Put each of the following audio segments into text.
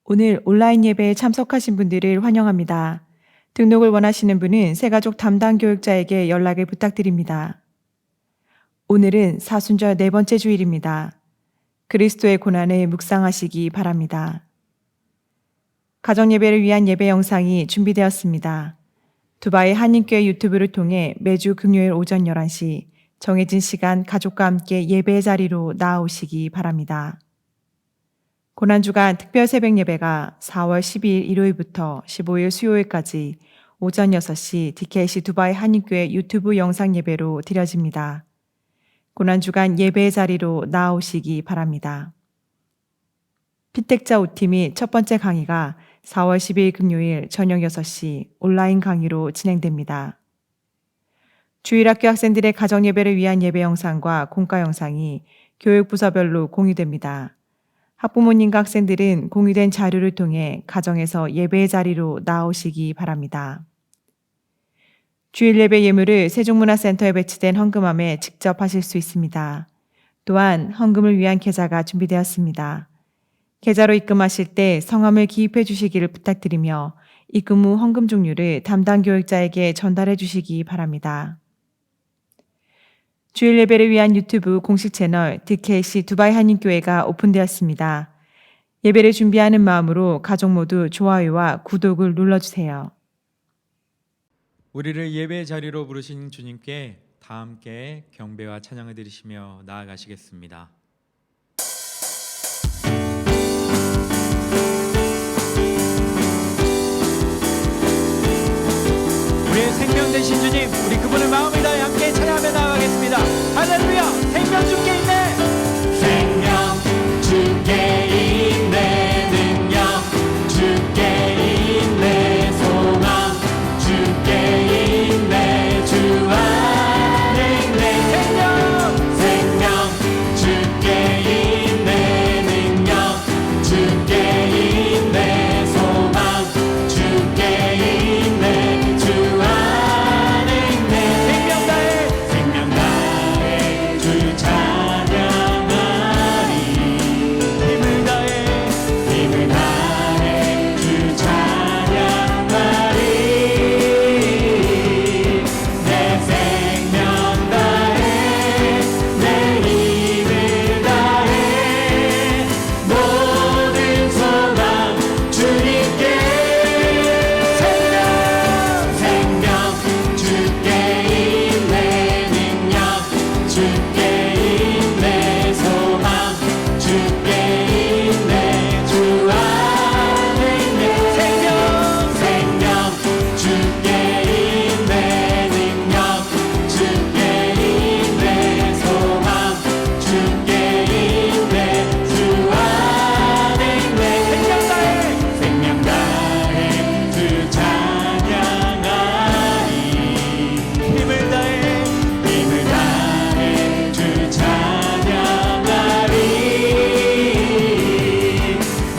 오늘 온라인 예배에 참석하신 분들을 환영합니다. 등록을 원하시는 분은 새가족 담당 교육자에게 연락을 부탁드립니다. 오늘은 사순절 네 번째 주일입니다. 그리스도의 고난을 묵상하시기 바랍니다. 가정예배를 위한 예배 영상이 준비되었습니다. 두바이 한인교회 유튜브를 통해 매주 금요일 오전 11시 정해진 시간 가족과 함께 예배의 자리로 나아오시기 바랍니다. 고난주간 특별 새벽 예배가 4월 12일 일요일부터 15일 수요일까지 오전 6시 DKC 두바이 한인교회 유튜브 영상 예배로 드려집니다. 고난주간 예배의 자리로 나아오시기 바랍니다. 피택자 O팀이 첫 번째 강의가 4월 12일 금요일 저녁 6시 온라인 강의로 진행됩니다. 주일학교 학생들의 가정예배를 위한 예배 영상과 공과 영상이 교육부서별로 공유됩니다. 학부모님과 학생들은 공유된 자료를 통해 가정에서 예배의 자리로 나오시기 바랍니다. 주일 예배 예물을 세종문화센터에 배치된 헌금함에 직접 하실 수 있습니다. 또한 헌금을 위한 계좌가 준비되었습니다. 계좌로 입금하실 때 성함을 기입해 주시기를 부탁드리며 입금 후 헌금 종류를 담당 교육자에게 전달해 주시기 바랍니다. 주일 예배를 위한 유튜브 공식 채널 DKC 두바이 한인교회가 오픈되었습니다. 예배를 준비하는 마음으로 가족 모두 좋아요와 구독을 눌러주세요. 우리를 예배의 자리로 부르신 주님께 다 함께 경배와 찬양을 드리시며 나아가시겠습니다. 우리의 생명 되신 주님, 우리 그분을 마음을 다해 함께 찬양하며 나아가겠습니다. 할렐루야! 생명 주께 있네! 생명 주께 있네. 능력 주께 있네. 소망 주께 있네. 주 안에 있네. 생명 주께 있네. 능력 주께 있네. 소망 주께 있네. 주 안에 있네. 생명 다해 주 찬양하리. 힘을 다해 주 찬양하리. 내 생명 다해 내 힘을 다해 모든 소망 주님께. 생명 주께 있네. 능력 주께 있네. 소망 주께 있네. 주 안에 있네. 생명 주께 있네. 능력 주께 있네. 소망 주께 있네. 주 안에 있네. 생명 다해 주 찬양하리. 힘을 다해 주 찬양하리.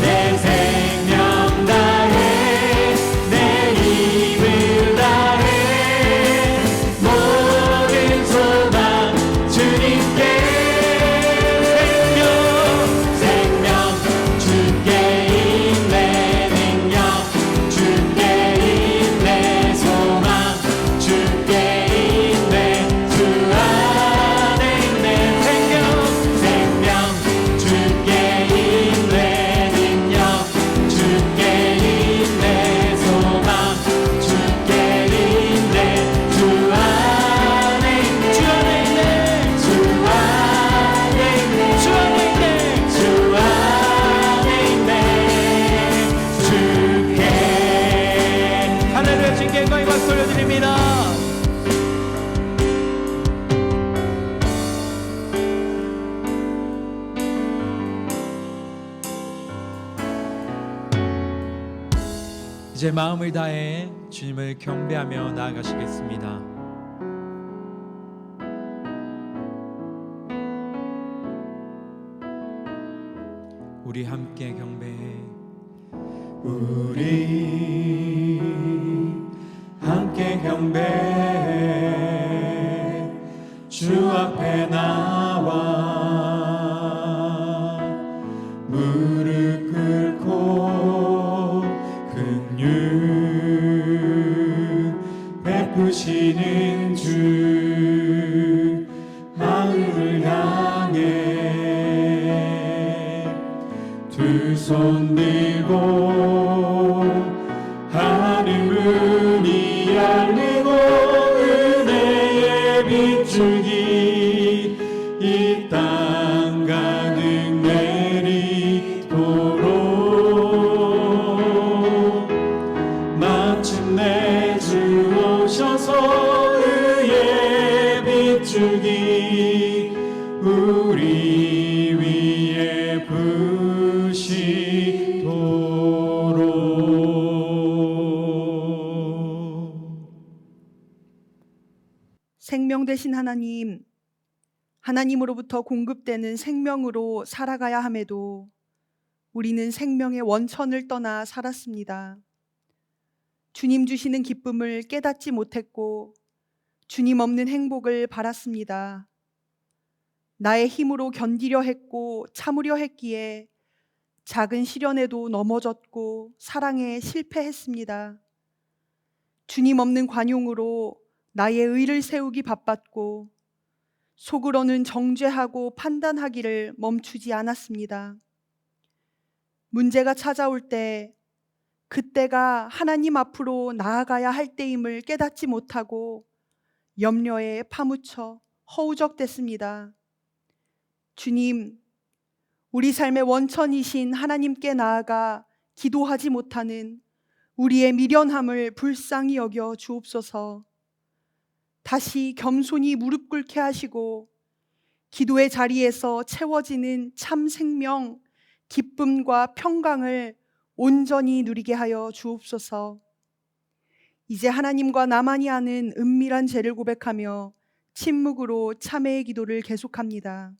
내 생명 다해 내 힘을 다해 모든 소망 주님께. 생명 주께 있네. 능력 주께 있네. 소망 주께 있네. 주 안에 있네. 생명 주께 있네. 능력 주께 있네. 소망 주께 있네. 주 안에 있네. 주 안에 있네. 주 안에 있네. 주 안에 있네. 주 안에 있네. 주께. 할렐루야! 주님께 영광의 박수 올려드립니다. 이제 마음을 다해 주님을 경배하며 나아가시겠습니다. 우리 함께 경배해. 우리 함께 경배해. 주 앞에 나와 무릎 꿇고 두 손 들고 하늘 문이 열리고 은혜의 빗줄기 이 땅 가득 내리도록 마침내 주 오셔서 의의 빗줄기 우리 위에 부시도록. 생명 되신 하나님, 하나님으로부터 공급되는 생명으로 살아가야 함에도 우리는 생명의 원천을 떠나 살았습니다. 주님 주시는 기쁨을 깨닫지 못했고 주님 없는 행복을 바랐습니다. 나의 힘으로 견디려 했고 참으려 했기에 작은 시련에도 넘어졌고 사랑에 실패했습니다. 주님 없는 관용으로 나의 의를 세우기 바빴고 속으로는 정죄하고 판단하기를 멈추지 않았습니다. 문제가 찾아올 때 그때가 하나님 앞으로 나아가야 할 때임을 깨닫지 못하고 염려에 파묻혀 허우적댔습니다. 주님, 우리 삶의 원천이신 하나님께 나아가 기도하지 못하는 우리의 미련함을 불쌍히 여겨 주옵소서. 다시 겸손히 무릎 꿇게 하시고 기도의 자리에서 채워지는 참 생명, 기쁨과 평강을 온전히 누리게 하여 주옵소서. 이제 하나님과 나만이 아는 은밀한 죄를 고백하며 침묵으로 참회의 기도를 계속합니다.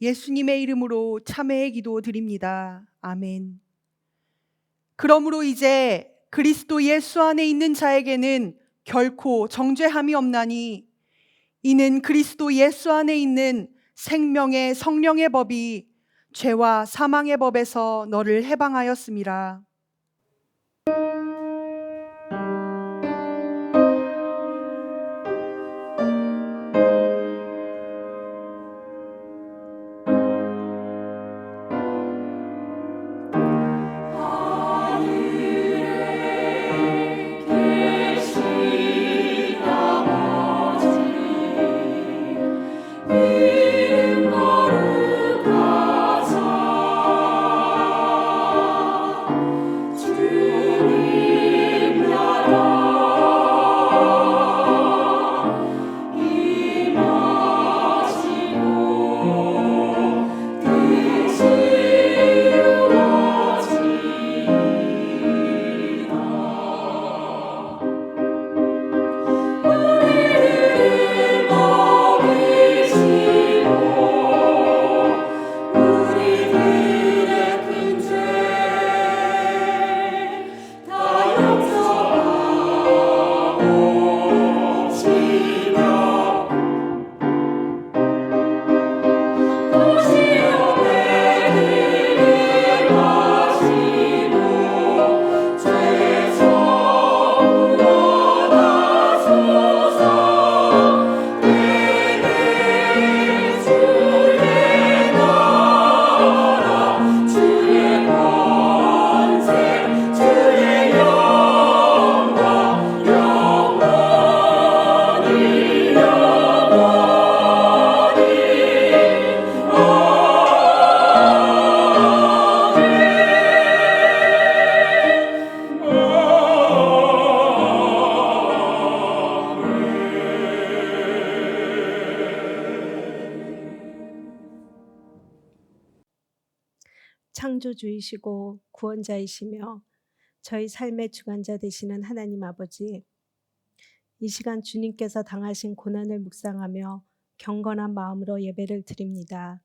예수님의 이름으로 참회의 기도 드립니다. 아멘. 그러므로 이제 그리스도 예수 안에 있는 자에게는 결코 정죄함이 없나니 이는 그리스도 예수 안에 있는 생명의 성령의 법이 죄와 사망의 법에서 너를 해방하였음이라. 창조주이시고 구원자이시며 저희 삶의 주관자 되시는 하나님 아버지, 이 시간 주님께서 당하신 고난을 묵상하며 경건한 마음으로 예배를 드립니다.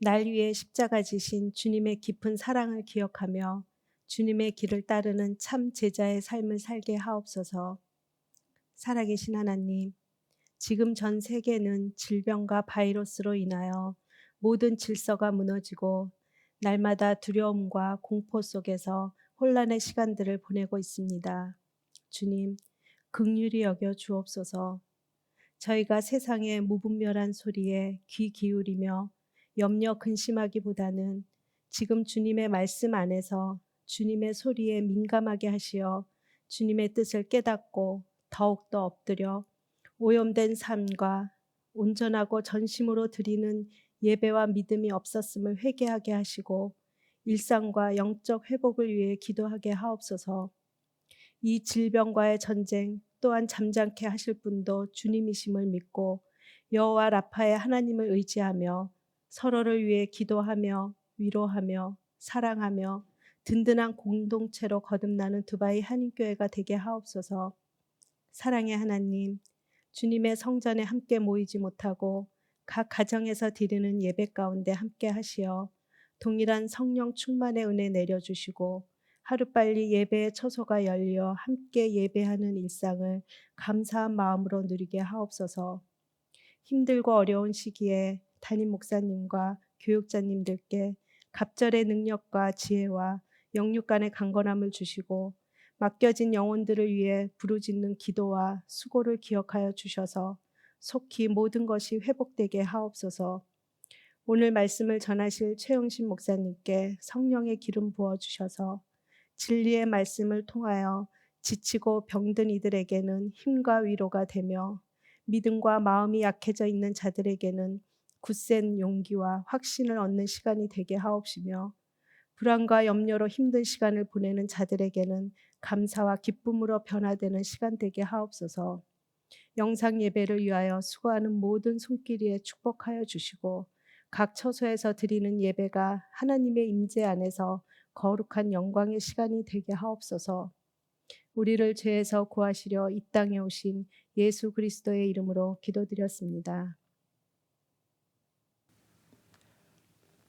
날 위해 십자가 지신 주님의 깊은 사랑을 기억하며 주님의 길을 따르는 참 제자의 삶을 살게 하옵소서. 살아계신 하나님, 지금 전 세계는 질병과 바이러스로 인하여 모든 질서가 무너지고 날마다 두려움과 공포 속에서 혼란의 시간들을 보내고 있습니다. 주님, 긍휼히 여겨 주옵소서. 저희가 세상의 무분별한 소리에 귀 기울이며 염려 근심하기보다는 지금 주님의 말씀 안에서 주님의 소리에 민감하게 하시어 주님의 뜻을 깨닫고 더욱더 엎드려 오염된 삶과 온전하고 전심으로 드리는 예배와 믿음이 없었음을 회개하게 하시고 일상과 영적 회복을 위해 기도하게 하옵소서. 이 질병과의 전쟁 또한 잠잠케 하실 분도 주님이심을 믿고 여호와 라파의 하나님을 의지하며 서로를 위해 기도하며 위로하며 사랑하며 든든한 공동체로 거듭나는 두바이 한인교회가 되게 하옵소서. 사랑의 하나님, 주님의 성전에 함께 모이지 못하고 각 가정에서 드리는 예배 가운데 함께 하시어 동일한 성령 충만의 은혜 내려주시고 하루빨리 예배의 처소가 열려 함께 예배하는 일상을 감사한 마음으로 누리게 하옵소서. 힘들고 어려운 시기에 담임 목사님과 교육자님들께 갑절의 능력과 지혜와 영육간의 강건함을 주시고 맡겨진 영혼들을 위해 부르짖는 기도와 수고를 기억하여 주셔서 속히 모든 것이 회복되게 하옵소서. 오늘 말씀을 전하실 최영신 목사님께 성령의 기름 부어 주셔서 진리의 말씀을 통하여 지치고 병든 이들에게는 힘과 위로가 되며 믿음과 마음이 약해져 있는 자들에게는 굳센 용기와 확신을 얻는 시간이 되게 하옵시며 불안과 염려로 힘든 시간을 보내는 자들에게는 감사와 기쁨으로 변화되는 시간 되게 하옵소서. 영상 예배를 위하여 수고하는 모든 손길에 축복하여 주시고 각 처소에서 드리는 예배가 하나님의 임재 안에서 거룩한 영광의 시간이 되게 하옵소서. 우리를 죄에서 구하시려 이 땅에 오신 예수 그리스도의 이름으로 기도드렸습니다.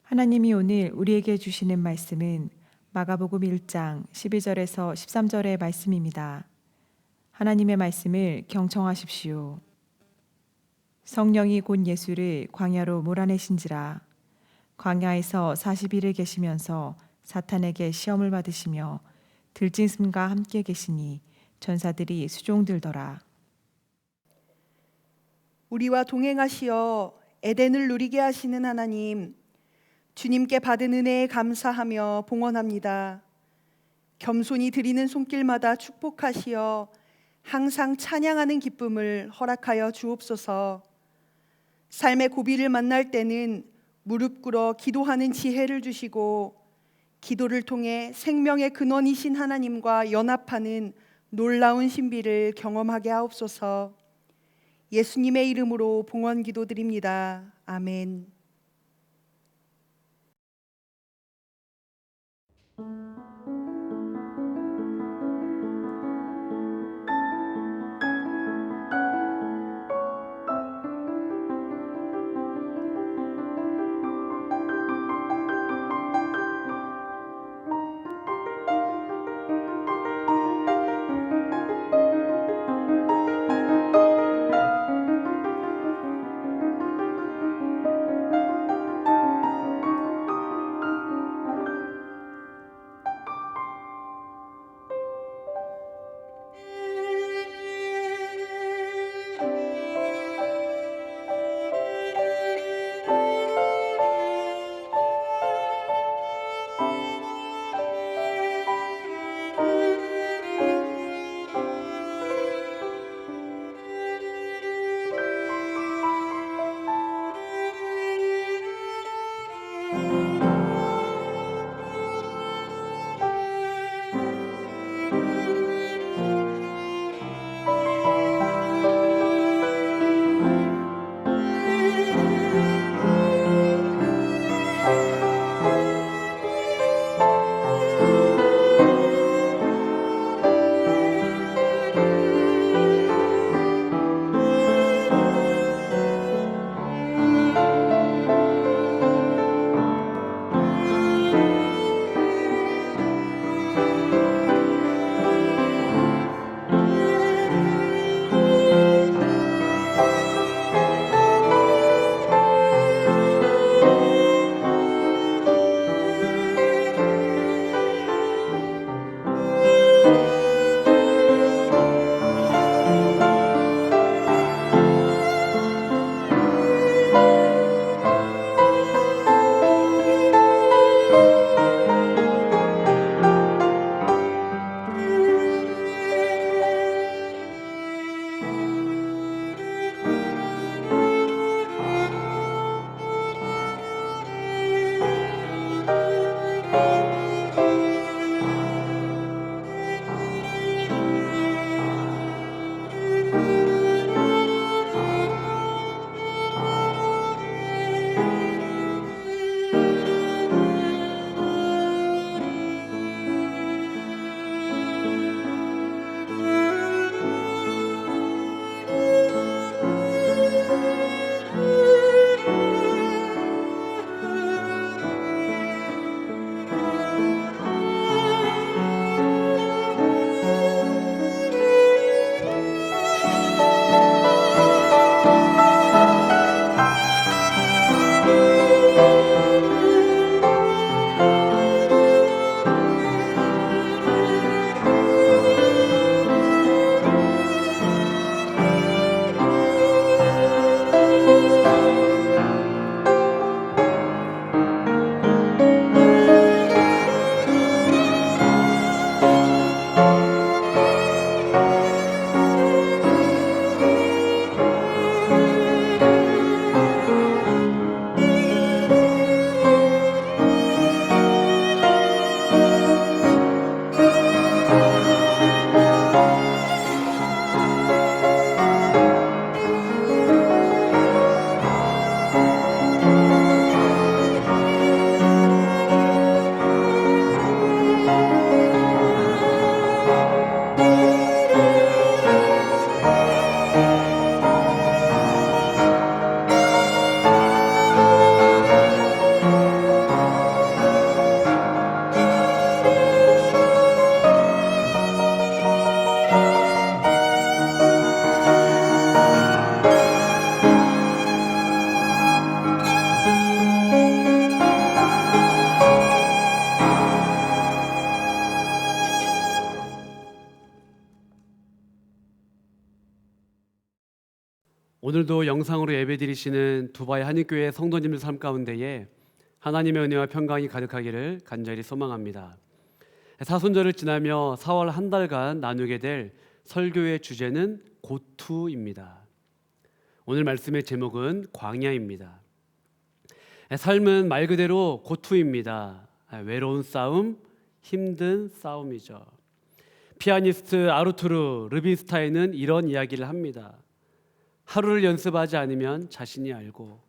하나님이 오늘 우리에게 주시는 말씀은 마가복음 1장 12절에서 13절의 말씀입니다. 하나님의 말씀을 경청하십시오. 성령이 곧 예수를 광야로 몰아내신지라. 광야에서 40일을 계시면서 사탄에게 시험을 받으시며 들짐승과 함께 계시니 전사들이 수종들더라. 우리와 동행하시어 에덴을 누리게 하시는 하나님, 주님께 받은 은혜에 감사하며 봉헌합니다. 겸손히 드리는 손길마다 축복하시어 항상 찬양하는 기쁨을 허락하여 주옵소서. 삶의 고비를 만날 때는 무릎 꿇어 기도하는 지혜를 주시고 기도를 통해 생명의 근원이신 하나님과 연합하는 놀라운 신비를 경험하게 하옵소서. 예수님의 이름으로 봉헌 기도드립니다. 아멘. 오늘도 영상으로 예배드리시는 두바이 한인교회 성도님들 삶 가운데에 하나님의 은혜와 평강이 가득하기를 간절히 소망합니다. 사순절을 지나며 4월 한 달간 나누게 될 설교의 주제는 고투입니다. 오늘 말씀의 제목은 광야입니다. 삶은 말 그대로 고투입니다. 외로운 싸움, 힘든 싸움이죠. 피아니스트 아르투르 르빈스타인은 이런 이야기를 합니다. 하루를 연습하지 않으면 자신이 알고,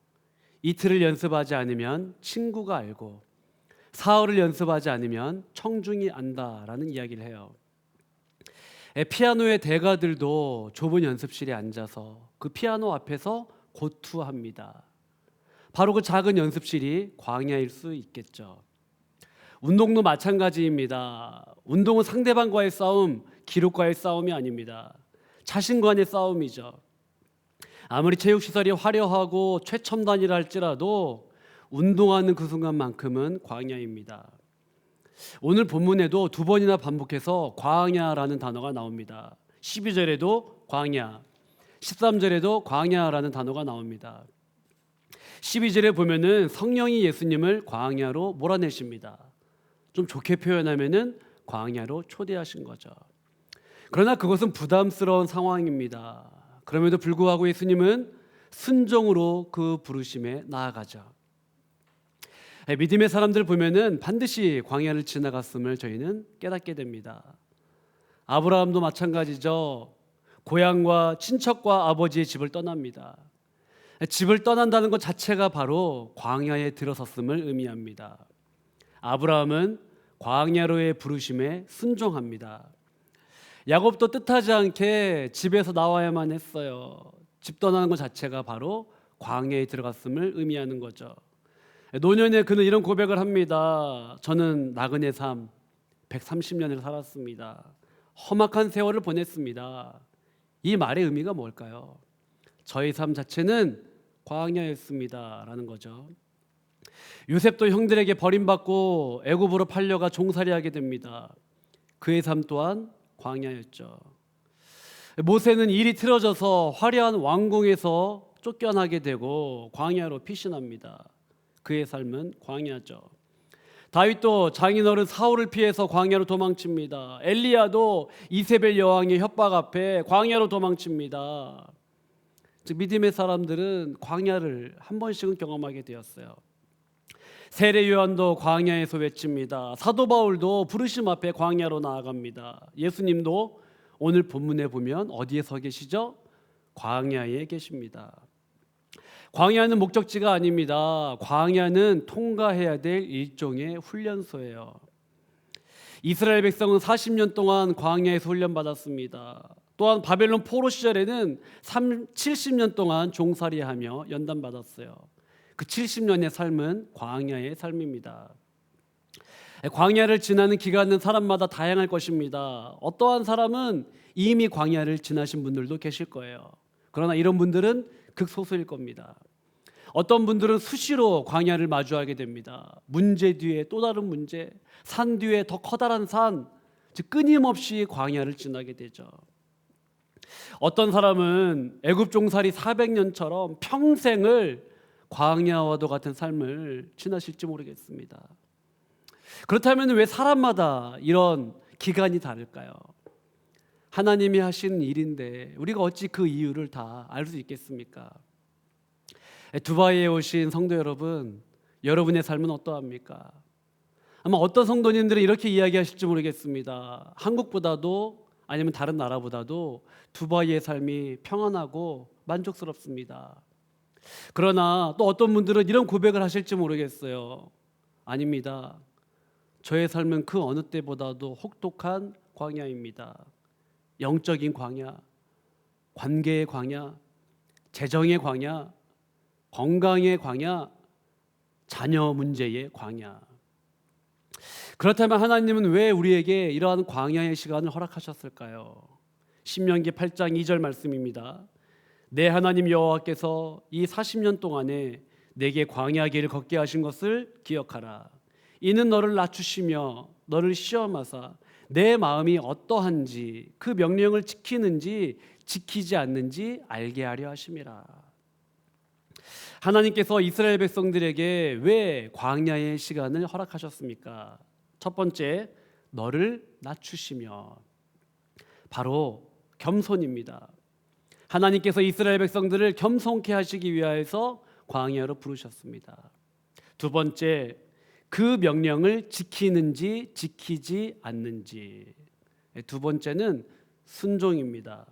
이틀을 연습하지 않으면 친구가 알고, 사흘을 연습하지 않으면 청중이 안다라는 이야기를 해요. 피아노의 대가들도 좁은 연습실에 앉아서 그 피아노 앞에서 고투합니다. 바로 그 작은 연습실이 광야일 수 있겠죠. 운동도 마찬가지입니다. 운동은 상대방과의 싸움, 기록과의 싸움이 아닙니다. 자신과의 싸움이죠. 아무리 체육시설이 화려하고 최첨단이라 할지라도 운동하는 그 순간만큼은 광야입니다. 오늘 본문에도 두 번이나 반복해서 광야라는 단어가 나옵니다. 12절에도 광야, 13절에도 광야라는 단어가 나옵니다. 12절에 보면은 성령이 예수님을 광야로 몰아내십니다. 좀 좋게 표현하면은 광야로 초대하신 거죠. 그러나 그것은 부담스러운 상황입니다. 그럼에도 불구하고 예수님은 순종으로 그 부르심에 나아가죠. 믿음의 사람들 보면은 반드시 광야를 지나갔음을 저희는 깨닫게 됩니다. 아브라함도 마찬가지죠. 고향과 친척과 아버지의 집을 떠납니다. 집을 떠난다는 것 자체가 바로 광야에 들어섰음을 의미합니다. 아브라함은 광야로의 부르심에 순종합니다. 야곱도 뜻하지 않게 집에서 나와야만 했어요. 집 떠나는 것 자체가 바로 광야에 들어갔음을 의미하는 거죠. 노년에 그는 이런 고백을 합니다. 저는 나그네 삶 130년을 살았습니다. 험악한 세월을 보냈습니다. 이 말의 의미가 뭘까요? 저의 삶 자체는 광야였습니다 라는 거죠. 요셉도 형들에게 버림받고 애굽으로 팔려가 종살이하게 됩니다. 그의 삶 또한 광야였죠. 모세는 일이 틀어져서 화려한 왕궁에서 쫓겨나게 되고 광야로 피신합니다. 그의 삶은 광야죠. 다윗도 장인어른 사울을 피해서 광야로 도망칩니다. 엘리야도 이세벨 여왕의 협박 앞에 광야로 도망칩니다. 즉 믿음의 사람들은 광야를 한 번씩은 경험하게 되었어요. 세례 요한도 광야에서 외칩니다. 사도 바울도 부르심 앞에 광야로 나아갑니다. 예수님도 오늘 본문에 보면 어디에 서 계시죠? 광야에 계십니다. 광야는 목적지가 아닙니다. 광야는 통과해야 될 일종의 훈련소예요. 이스라엘 백성은 40년 동안 광야에서 훈련받았습니다. 또한 바벨론 포로 시절에는 70년 동안 종살이하며 연단받았어요. 그 70년의 삶은 광야의 삶입니다. 광야를 지나는 기간은 사람마다 다양할 것입니다. 어떠한 사람은 이미 광야를 지나신 분들도 계실 거예요. 그러나 이런 분들은 극소수일 겁니다. 어떤 분들은 수시로 광야를 마주하게 됩니다. 문제 뒤에 또 다른 문제, 산 뒤에 더 커다란 산, 즉 끊임없이 광야를 지나게 되죠. 어떤 사람은 애굽 종살이 400년처럼 평생을 광야와도 같은 삶을 지나실지 모르겠습니다. 그렇다면 왜 사람마다 이런 기간이 다를까요? 하나님이 하신 일인데 우리가 어찌 그 이유를 다 알 수 있겠습니까? 두바이에 오신 성도 여러분, 여러분의 삶은 어떠합니까? 아마 어떤 성도님들은 이렇게 이야기하실지 모르겠습니다. 한국보다도 아니면 다른 나라보다도 두바이의 삶이 평안하고 만족스럽습니다. 그러나 또 어떤 분들은 이런 고백을 하실지 모르겠어요. 아닙니다. 저의 삶은 그 어느 때보다도 혹독한 광야입니다. 영적인 광야, 관계의 광야, 재정의 광야, 건강의 광야, 자녀 문제의 광야. 그렇다면 하나님은 왜 우리에게 이러한 광야의 시간을 허락하셨을까요? 신명기 8장 2절 말씀입니다. 내 하나님 여호와께서 이 40년 동안에 내게 광야 길을 걷게 하신 것을 기억하라. 이는 너를 낮추시며 너를 시험하사 내 마음이 어떠한지 그 명령을 지키는지 지키지 않는지 알게 하려 하심이라. 하나님께서 이스라엘 백성들에게 왜 광야의 시간을 허락하셨습니까? 첫 번째, 너를 낮추시며, 바로 겸손입니다. 하나님께서 이스라엘 백성들을 겸손케 하시기 위하여서 광야로 부르셨습니다. 두 번째, 그 명령을 지키는지 지키지 않는지. 두 번째는 순종입니다.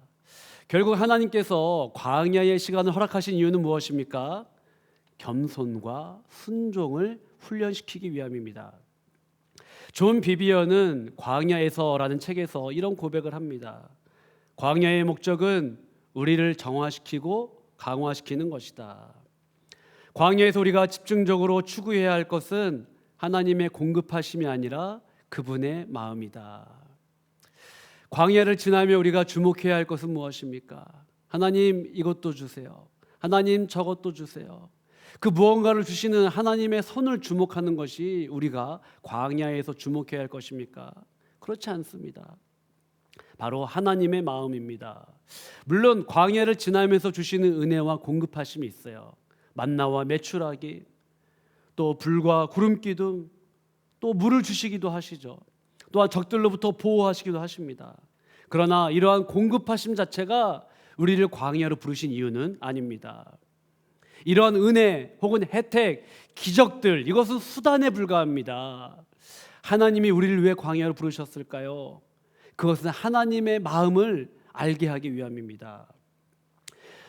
결국 하나님께서 광야의 시간을 허락하신 이유는 무엇입니까? 겸손과 순종을 훈련시키기 위함입니다. 존 비비언은 광야에서라는 책에서 이런 고백을 합니다. 광야의 목적은 우리를 정화시키고 강화시키는 것이다. 광야에서 우리가 집중적으로 추구해야 할 것은 하나님의 공급하심이 아니라 그분의 마음이다. 광야를 지나며 우리가 주목해야 할 것은 무엇입니까? 하나님 이것도 주세요. 하나님 저것도 주세요. 그 무언가를 주시는 하나님의 손을 주목하는 것이 우리가 광야에서 주목해야 할 것입니까? 그렇지 않습니다. 바로 하나님의 마음입니다. 물론 광야를 지나면서 주시는 은혜와 공급하심이 있어요. 만나와 메추라기, 또 불과 구름 기둥, 또 물을 주시기도 하시죠. 또한 적들로부터 보호하시기도 하십니다. 그러나 이러한 공급하심 자체가 우리를 광야로 부르신 이유는 아닙니다. 이러한 은혜 혹은 혜택, 기적들, 이것은 수단에 불과합니다. 하나님이 우리를 왜 광야로 부르셨을까요? 그것은 하나님의 마음을 알게 하기 위함입니다.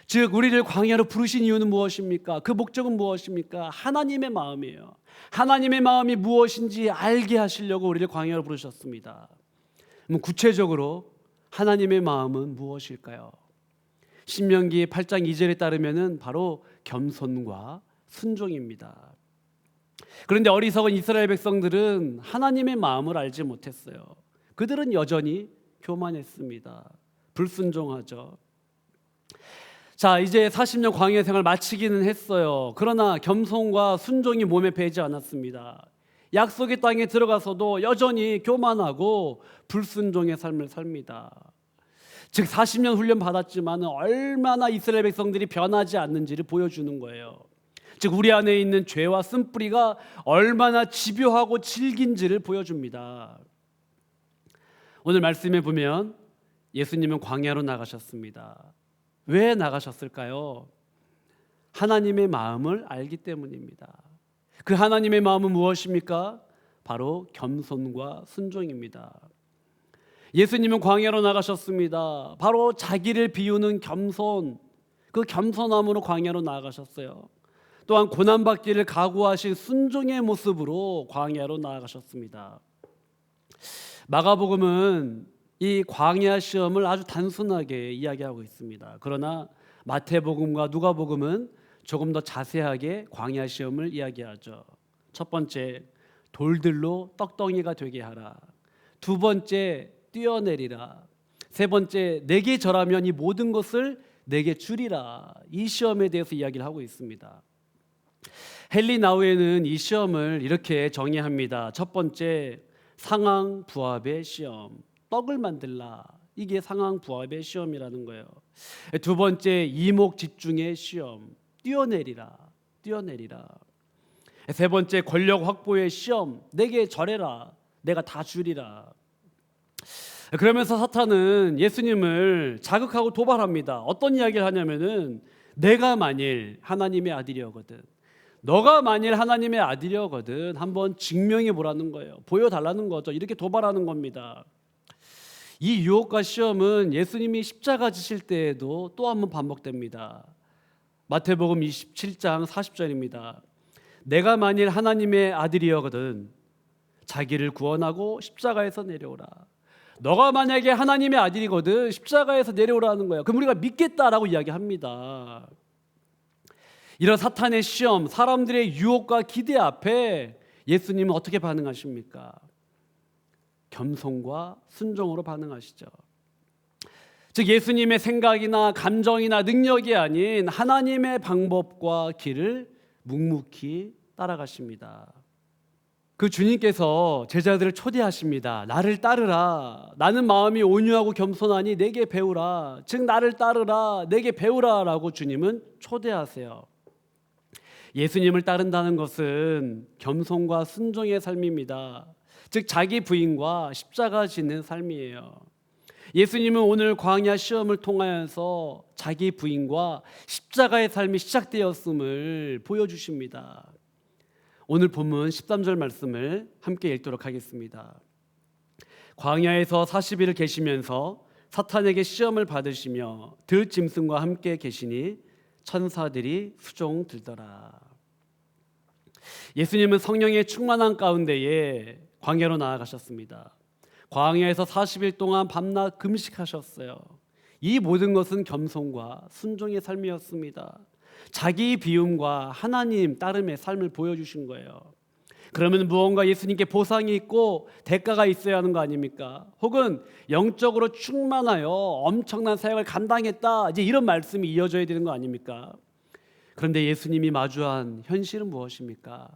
즉 우리를 광야로 부르신 이유는 무엇입니까? 그 목적은 무엇입니까? 하나님의 마음이에요. 하나님의 마음이 무엇인지 알게 하시려고 우리를 광야로 부르셨습니다. 그럼 구체적으로 하나님의 마음은 무엇일까요? 신명기 8장 2절에 따르면 바로 겸손과 순종입니다. 그런데 어리석은 이스라엘 백성들은 하나님의 마음을 알지 못했어요. 그들은 여전히 교만했습니다. 불순종하죠. 자, 이제 40년 광야 생활 마치기는 했어요. 그러나 겸손과 순종이 몸에 배지 않았습니다. 약속의 땅에 들어가서도 여전히 교만하고 불순종의 삶을 삽니다. 즉 40년 훈련 받았지만 얼마나 이스라엘 백성들이 변하지 않는지를 보여주는 거예요. 즉 우리 안에 있는 죄와 쓴뿌리가 얼마나 집요하고 질긴지를 보여줍니다. 오늘 말씀에 보면 예수님은 광야로 나가셨습니다. 왜 나가셨을까요? 하나님의 마음을 알기 때문입니다. 그 하나님의 마음은 무엇입니까? 바로 겸손과 순종입니다. 예수님은 광야로 나가셨습니다. 바로 자기를 비우는 겸손, 그 겸손함으로 광야로 나아가셨어요. 또한 고난받기를 각오하신 순종의 모습으로 광야로 나아가셨습니다. 마가복음은 이 광야 시험을 아주 단순하게 이야기하고 있습니다. 그러나 마태복음과 누가복음은 조금 더 자세하게 광야 시험을 이야기하죠. 첫 번째, 돌들로 떡덩이가 되게 하라. 두 번째, 뛰어내리라. 세 번째, 내게 절하면 이 모든 것을 내게 주리라. 이 시험에 대해서 이야기를 하고 있습니다. 헨리 나우에는 이 시험을 이렇게 정의합니다. 첫 번째, 상황 부합의 시험. 떡을 만들라. 이게 상황 부합의 시험이라는 거예요. 두 번째, 이목 집중의 시험. 뛰어내리라. 뛰어내리라. 세 번째, 권력 확보의 시험. 내게 절해라. 내가 다 주리라. 그러면서 사탄은 예수님을 자극하고 도발합니다. 어떤 이야기를 하냐면은 내가 만일 하나님의 아들이었거든, 너가 만일 하나님의 아들이었거든 한번 증명해 보라는 거예요. 보여달라는 거죠. 이렇게 도발하는 겁니다. 이 유혹과 시험은 예수님이 십자가 지실 때에도 또 한 번 반복됩니다. 마태복음 27장 40절입니다. 내가 만일 하나님의 아들이었거든 자기를 구원하고 십자가에서 내려오라. 너가 만약에 하나님의 아들이거든 십자가에서 내려오라는 거예요. 그럼 우리가 믿겠다라고 이야기합니다. 이런 사탄의 시험, 사람들의 유혹과 기대 앞에 예수님은 어떻게 반응하십니까? 겸손과 순종으로 반응하시죠. 즉 예수님의 생각이나 감정이나 능력이 아닌 하나님의 방법과 길을 묵묵히 따라가십니다. 그 주님께서 제자들을 초대하십니다. 나를 따르라. 나는 마음이 온유하고 겸손하니 내게 배우라. 즉 나를 따르라. 내게 배우라라고 주님은 초대하세요. 예수님을 따른다는 것은 겸손과 순종의 삶입니다. 즉 자기 부인과 십자가 지는 삶이에요. 예수님은 오늘 광야 시험을 통하여서 자기 부인과 십자가의 삶이 시작되었음을 보여주십니다. 오늘 본문 13절 말씀을 함께 읽도록 하겠습니다. 광야에서 40일을 계시면서 사탄에게 시험을 받으시며 들짐승과 함께 계시니 천사들이 수종 들더라. 예수님은 성령의 충만한 가운데에 광야로 나아가셨습니다. 광야에서 40일 동안 밤낮 금식하셨어요. 이 모든 것은 겸손과 순종의 삶이었습니다. 자기 비움과 하나님 따름의 삶을 보여주신 거예요. 그러면 무언가 예수님께 보상이 있고 대가가 있어야 하는 거 아닙니까? 혹은 영적으로 충만하여 엄청난 사역을 감당했다, 이제 이런 말씀이 이어져야 되는 거 아닙니까? 그런데 예수님이 마주한 현실은 무엇입니까?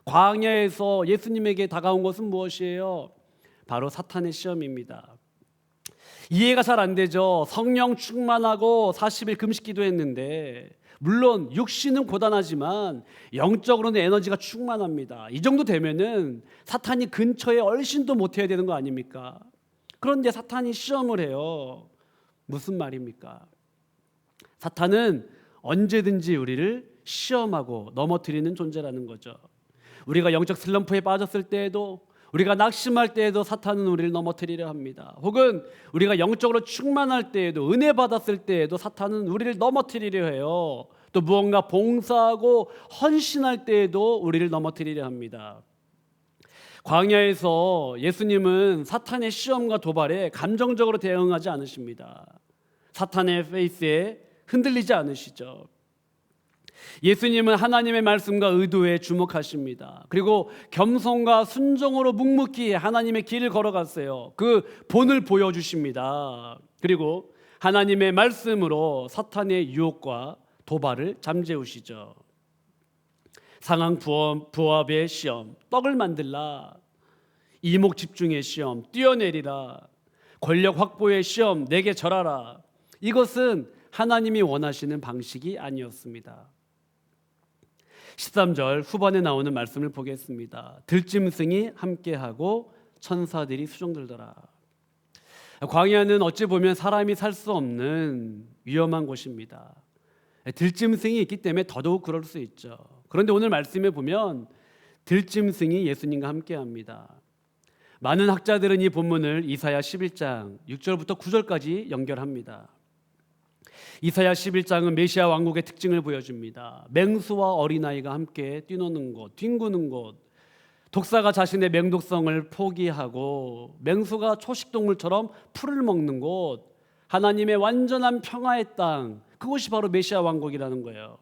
광야에서 예수님에게 다가온 것은 무엇이에요? 바로 사탄의 시험입니다. 이해가 잘 안 되죠. 성령 충만하고 40일 금식 기도했는데 물론 육신은 고단하지만 영적으로는 에너지가 충만합니다. 이 정도 되면은 사탄이 근처에 얼씬도 못해야 되는 거 아닙니까? 그런데 사탄이 시험을 해요. 무슨 말입니까? 사탄은 언제든지 우리를 시험하고 넘어뜨리는 존재라는 거죠. 우리가 영적 슬럼프에 빠졌을 때에도, 우리가 낙심할 때에도 사탄은 우리를 넘어뜨리려 합니다. 혹은 우리가 영적으로 충만할 때에도, 은혜 받았을 때에도 사탄은 우리를 넘어뜨리려 해요. 또 무언가 봉사하고 헌신할 때에도 우리를 넘어뜨리려 합니다. 광야에서 예수님은 사탄의 시험과 도발에 감정적으로 대응하지 않으십니다. 사탄의 페이스에 흔들리지 않으시죠. 예수님은 하나님의 말씀과 의도에 주목하십니다. 그리고 겸손과 순종으로 묵묵히 하나님의 길을 걸어갔어요. 그 본을 보여주십니다. 그리고 하나님의 말씀으로 사탄의 유혹과 도발을 잠재우시죠. 상황 부합의 시험, 떡을 만들라. 이목 집중의 시험, 뛰어내리라. 권력 확보의 시험, 내게 절하라. 이것은 하나님이 원하시는 방식이 아니었습니다. 13절 후반에 나오는 말씀을 보겠습니다. 들짐승이 함께하고 천사들이 수종들더라. 광야는 어찌 보면 사람이 살 수 없는 위험한 곳입니다. 들짐승이 있기 때문에 더더욱 그럴 수 있죠. 그런데 오늘 말씀에 보면 들짐승이 예수님과 함께합니다. 많은 학자들은 이 본문을 이사야 11장 6절부터 9절까지 연결합니다. 이사야 11장은 메시아 왕국의 특징을 보여줍니다. 맹수와 어린아이가 함께 뛰노는 곳, 뒹구는 곳, 독사가 자신의 맹독성을 포기하고 맹수가 초식동물처럼 풀을 먹는 곳, 하나님의 완전한 평화의 땅, 그것이 바로 메시아 왕국이라는 거예요.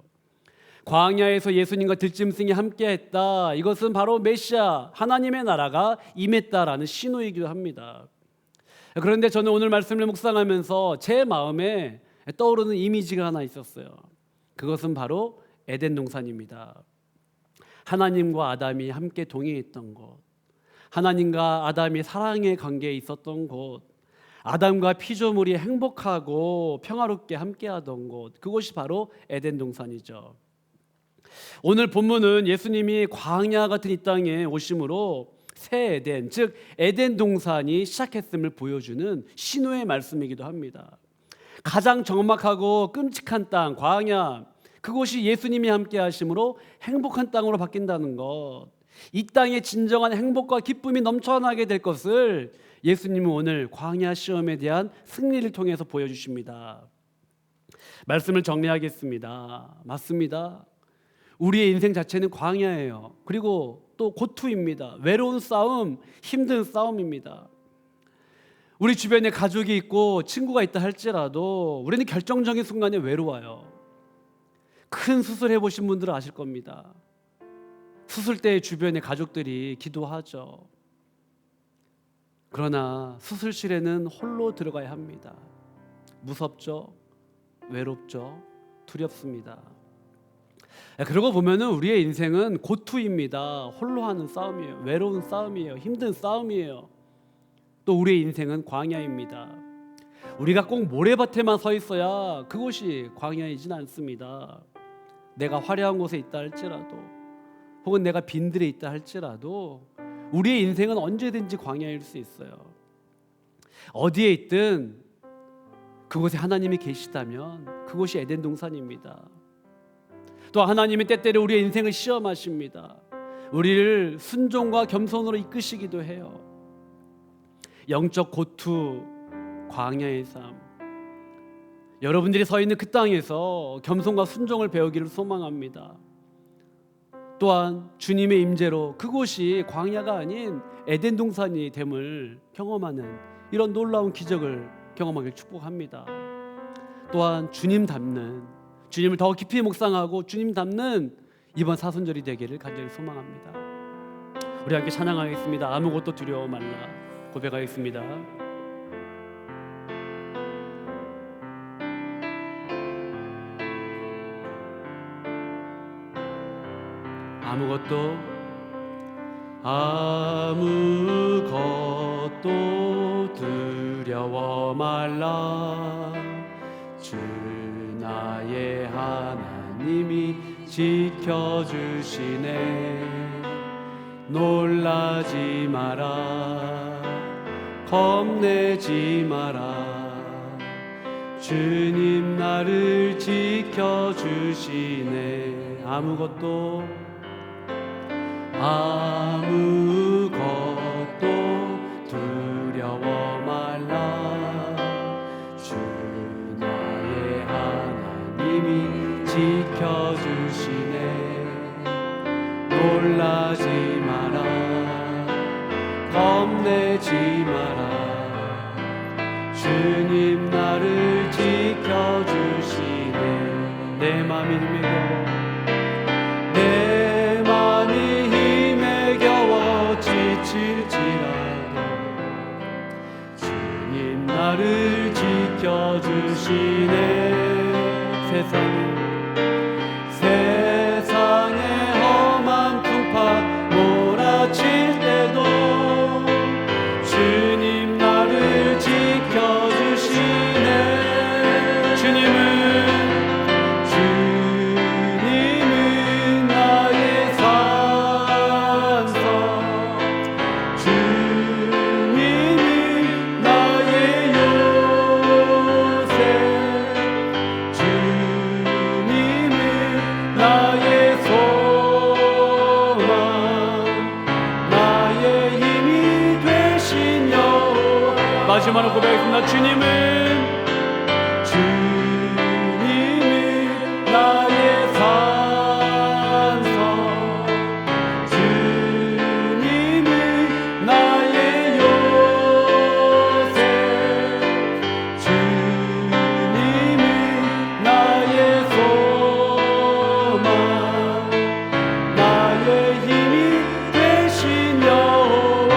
광야에서 예수님과 들짐승이 함께했다. 이것은 바로 메시아 하나님의 나라가 임했다라는 신호이기도 합니다. 그런데 저는 오늘 말씀을 묵상하면서 제 마음에 떠오르는 이미지가 하나 있었어요. 그것은 바로 에덴 동산입니다. 하나님과 아담이 함께 동행했던 곳, 하나님과 아담이 사랑의 관계에 있었던 곳, 아담과 피조물이 행복하고 평화롭게 함께하던 곳, 그것이 바로 에덴 동산이죠. 오늘 본문은 예수님이 광야 같은 이 땅에 오심으로 새 에덴, 즉 에덴 동산이 시작했음을 보여주는 신호의 말씀이기도 합니다. 가장 적막하고 끔찍한 땅, 광야, 그곳이 예수님이 함께 하심으로 행복한 땅으로 바뀐다는 것, 이 땅에 진정한 행복과 기쁨이 넘쳐나게 될 것을 예수님은 오늘 광야 시험에 대한 승리를 통해서 보여주십니다. 말씀을 정리하겠습니다. 맞습니다. 우리의 인생 자체는 광야예요. 그리고 또 고투입니다. 외로운 싸움, 힘든 싸움입니다. 우리 주변에 가족이 있고 친구가 있다 할지라도 우리는 결정적인 순간에 외로워요. 큰 수술해 보신 분들은 아실 겁니다. 수술 때 주변에 가족들이 기도하죠. 그러나 수술실에는 홀로 들어가야 합니다. 무섭죠? 외롭죠? 두렵습니다. 그러고 보면은 우리의 인생은 고투입니다. 홀로 하는 싸움이에요. 외로운 싸움이에요. 힘든 싸움이에요. 또 우리의 인생은 광야입니다. 우리가 꼭 모래밭에만 서 있어야 그곳이 광야이진 않습니다. 내가 화려한 곳에 있다 할지라도, 혹은 내가 빈들에 있다 할지라도 우리의 인생은 언제든지 광야일 수 있어요. 어디에 있든 그곳에 하나님이 계시다면 그곳이 에덴 동산입니다. 또 하나님이 때때로 우리의 인생을 시험하십니다. 우리를 순종과 겸손으로 이끄시기도 해요. 영적 고투, 광야의 삶, 여러분들이 서 있는 그 땅에서 겸손과 순종을 배우기를 소망합니다. 또한 주님의 임재로 그곳이 광야가 아닌 에덴 동산이 됨을 경험하는 이런 놀라운 기적을 경험하길 축복합니다. 또한 주님 닮는, 주님을 더 깊이 묵상하고 주님 닮는 이번 사순절이 되기를 간절히 소망합니다. 우리 함께 찬양하겠습니다. 아무것도 두려워 말라 고백하겠습니다. 아무것도 두려워 말라. 주 나의 하나님이 지켜주시네. 놀라지 마라, 겁내지 마라. 주님 나를 지켜주시네. 아무것도 두려워 말라. 주 나의 하나님이 지켜주시네. 놀라지 마라, 겁내지 마라. 주님 나를 지켜주시네. 내 맘이 힘에 겨워, 내 맘이 힘에 겨워 지칠지라도 주님 나를 지켜주시네. 세상에 험한 풍파 몰아칠 때도 주님 나를 지켜주시네. 주님은 나의 산성, 주님은 나의 요새, 주님은 마지막으로 고백하겠습니다. 주님은 나의 산성, 주님은 나의 요새, 주님은 나의 소망, 나의 힘이 되신 여호와.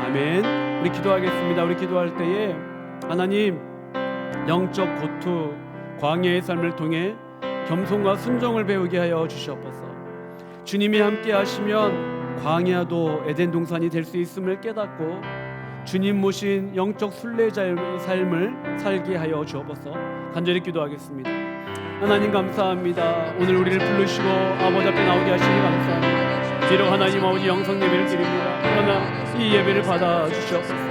아멘. 우리 기도하겠습니다. 우리 기도할 때에 하나님, 영적 고투 광야의 삶을 통해 겸손과 순종을 배우게 하여 주시옵소서. 주님이 함께 하시면 광야도 에덴 동산이 될 수 있음을 깨닫고 주님 모신 영적 순례자의 삶을 살게 하여 주옵소서. 간절히 기도하겠습니다. 하나님 감사합니다. 오늘 우리를 부르시고 아버지 앞에 나오게 하시니 감사합니다. 비록 하나님 아버지 영성 예배를 드립니다. 그러나 이 예배를 받아 주시옵소서.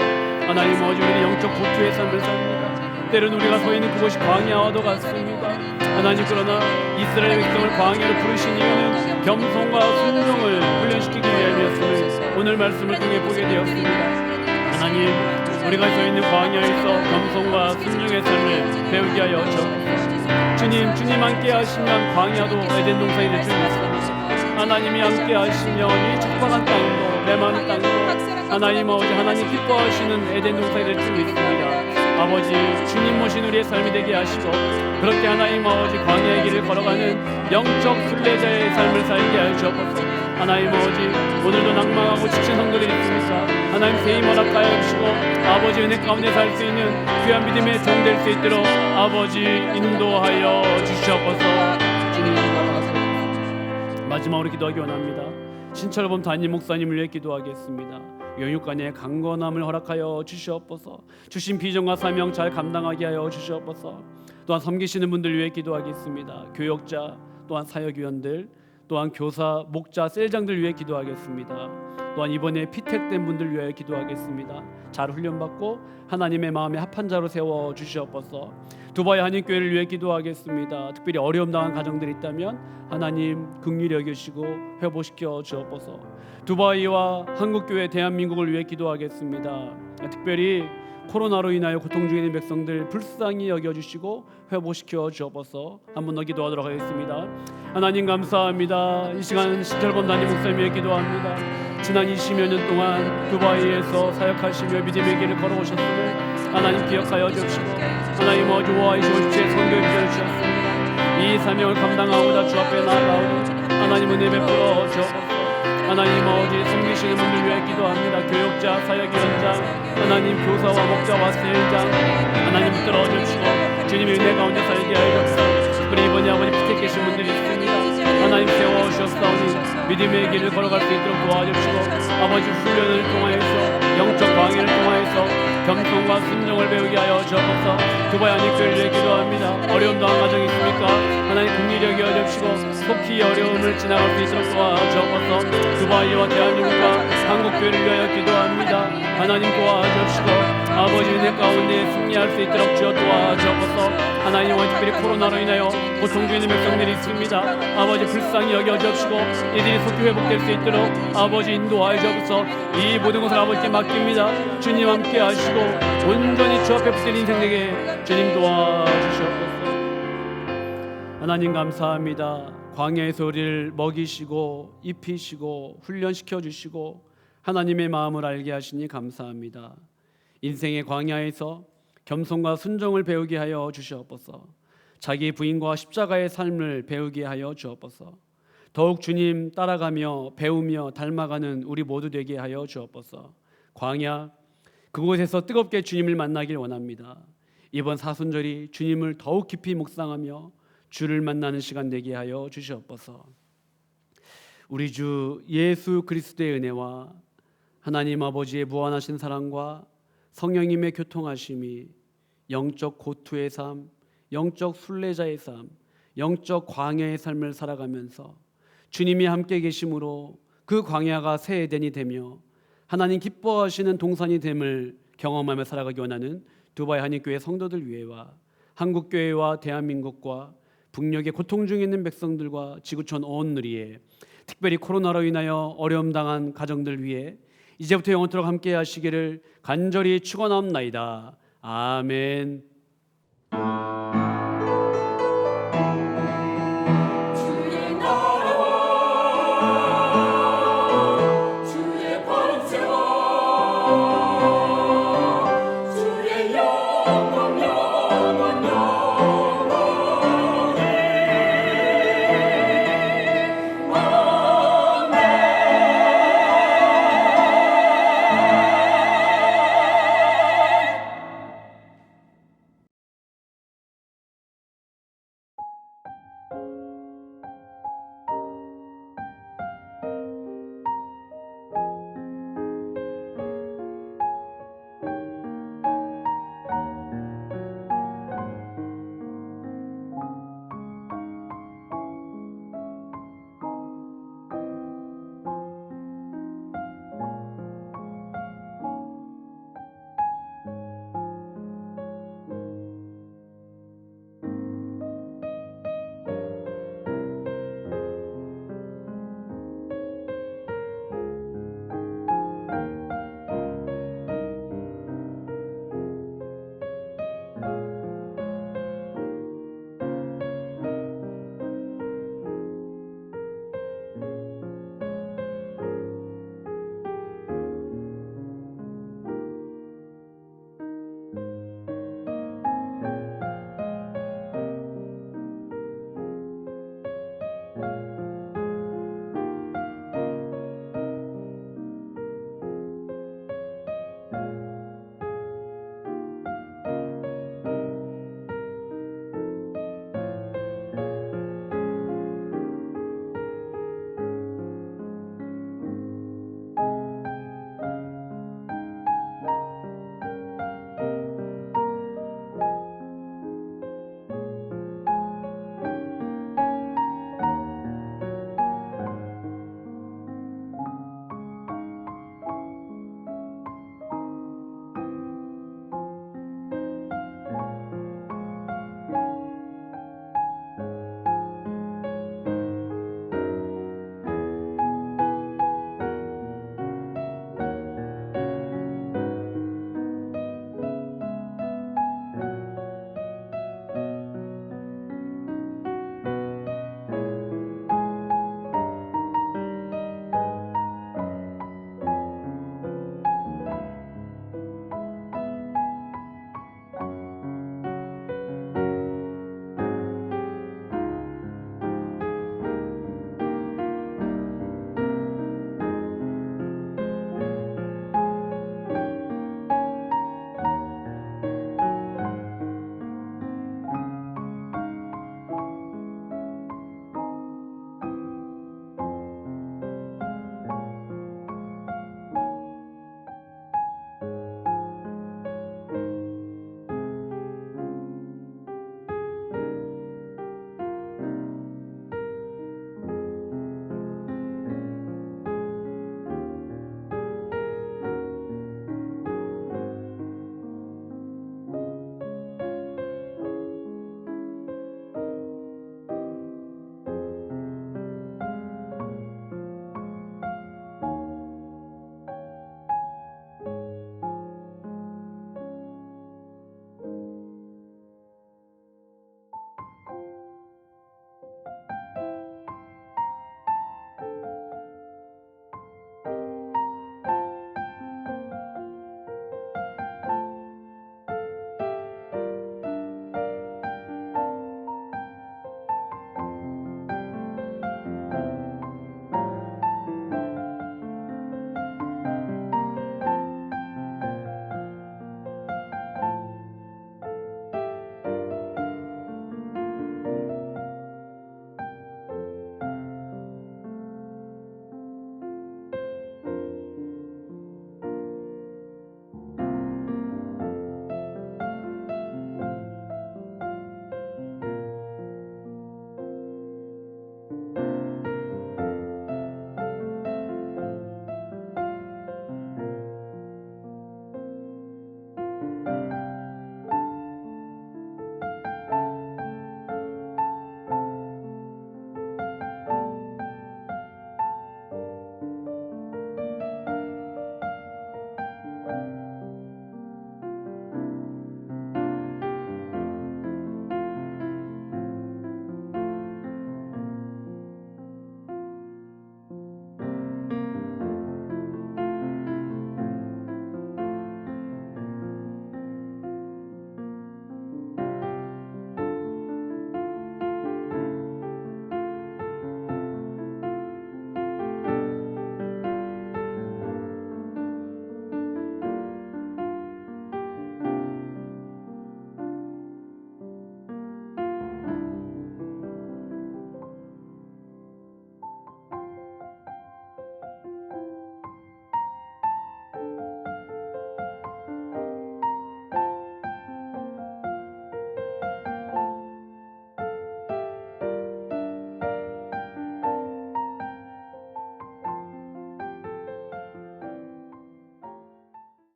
하나님 아버지, 우리는 영적 고투의 삶을 삽니다. 때로는 우리가 서 있는 그곳이 광야와도 같습니다. 하나님, 그러나 이스라엘 백성을 광야로 부르신 이유는 겸손과 순종을 훈련시키기 위함이었음을 오늘 말씀을 통해 보게 되었습니다. 하나님, 우리가 서 있는 광야에서 겸손과 순종의 삶을 배우게 하여 주옵소서. 주님 함께 하시면 광야도 에덴 동산이 될 줄 믿습니다. 하나님이 함께 하시면 이 척박한 땅도 메마른 땅도 하나님 아버지, 하나님 기뻐하시는 에덴 동산이 될 줄 믿습니다. 아버지, 주님 모신 우리의 삶이 되게 하시고 그렇게 하나님 아버지 광야의 길을 걸어가는 영적 순례자의 삶을 살게 하여 주옵소서. 하나님 아버지, 오늘도 낭망하고 지친 성도들이 있습니까? 하나님 새 힘 허락하여 주시고 아버지 은혜 가운데 살 수 있는 귀한 믿음의 종 될 수 있도록 아버지 인도하여 주시옵소서. 주님, 마지막으로 기도하기 원합니다. 신철범 담임 목사님을 위해 기도하겠습니다. 영육간의 강건함을 허락하여 주시옵소서. 주신 비전과 사명 잘 감당하게 하여 주시옵소서. 또한 섬기시는 분들 위해 기도하겠습니다. 교역자, 또한 사역위원들, 또한 교사, 목자, 셀장들 위해 기도하겠습니다. 또한 이번에 피택된 분들 위해 기도하겠습니다. 잘 훈련받고 하나님의 마음에 합한 자로 세워 주시옵소서. 두바이 한인교회를 위해 기도하겠습니다. 특별히 어려움 당한 가정들이 있다면 하나님 긍휼히 여기시고 회복시켜 주옵소서. 두바이와 한국교회 대한민국을 위해 기도하겠습니다. 특별히 코로나로 인하여 고통 중에 있는 백성들 불쌍히 여겨주시고 회복시켜 주옵소서. 한 번 더 기도하도록 하겠습니다. 하나님 감사합니다. 이 시간 신철범 담임 목사님 위해 기도합니다. 지난 20여 년 동안 두바이에서 사역하시며 믿음의 길을 걸어오셨음을 하나님 기억하여 주시고 하나님 아버지 오하이시 57의 선교에 비전을 주셨습니다. 이 사명을 감당하고자 주 앞에 나아가오니 하나님 은혜 베풀어 주옵소서. 하나님 아버지 섬기시는 분들 위해 기도합니다. 교역자, 사역위원장, 하나님 교사와 목자와 세일장 하나님 붙들어 주시고 주님의 은혜 가운데 살게 하여 주옵소서. 특별히 이번에 아버지 피택 계신 분들이 있습니다. 하나님 세워주셨사오니 믿음의 길을 걸어갈 수 있도록 도와주시고 아버지 훈련을 통하여서 영적 광야를 통하여서 겸손과 순종을 배우게 하여 주옵소서. 두바이 한인교회를 위해 기도합니다. 어려움 당한 가정이 있습니까? 하나님 긍휼히 여겨주시고 속히 어려움을 지나갈 수 있도록 도와주옵소서. 두바이와 대한민국과 한국교회를 위하여 기도합니다. 하나님 도와주시고 아버지 은혜 가운데 승리할 수 있도록 주여 도와주옵소서. 하나님과 특별히 코로나로 인하여 고통 중에 있는 백성들이 있습니다. 아버지 불쌍히 여겨주옵시고 이들이 속히 회복될 수 있도록 아버지 인도하여 주옵소서. 이 모든 것을 아버지께 맡깁니다. 주님 함께 하시고 온전히 주 앞에 붙은 인생 되게 주님 도와주시옵소서. 하나님 감사합니다. 광야에서 우리를 먹이시고 입히시고 훈련시켜 주시고 하나님의 마음을 알게 하시니 감사합니다. 인생의 광야에서 겸손과 순종을 배우게 하여 주시옵소서. 자기 부인과 십자가의 삶을 배우게 하여 주옵소서. 더욱 주님 따라가며 배우며 닮아가는 우리 모두 되게 하여 주옵소서. 광야 그곳에서 뜨겁게 주님을 만나길 원합니다. 이번 사순절이 주님을 더욱 깊이 묵상하며 주를 만나는 시간 되게 하여 주시옵소서. 우리 주 예수 그리스도의 은혜와 하나님 아버지의 무한하신 사랑과 성령님의 교통하심이 영적 고투의 삶, 영적 순례자의 삶, 영적 광야의 삶을 살아가면서 주님이 함께 계심으로 그 광야가 새 에덴이 되며 하나님 기뻐하시는 동산이 됨을 경험하며 살아가기 원하는 두바이 한인교회 성도들 위해와 한국교회와 대한민국과 북녘의 고통 중에 있는 백성들과 지구촌 온 누리에 특별히 코로나로 인하여 어려움 당한 가정들 위해 이제부터 영원토록 함께 하시기를 간절히 축원하옵나이다. 아멘.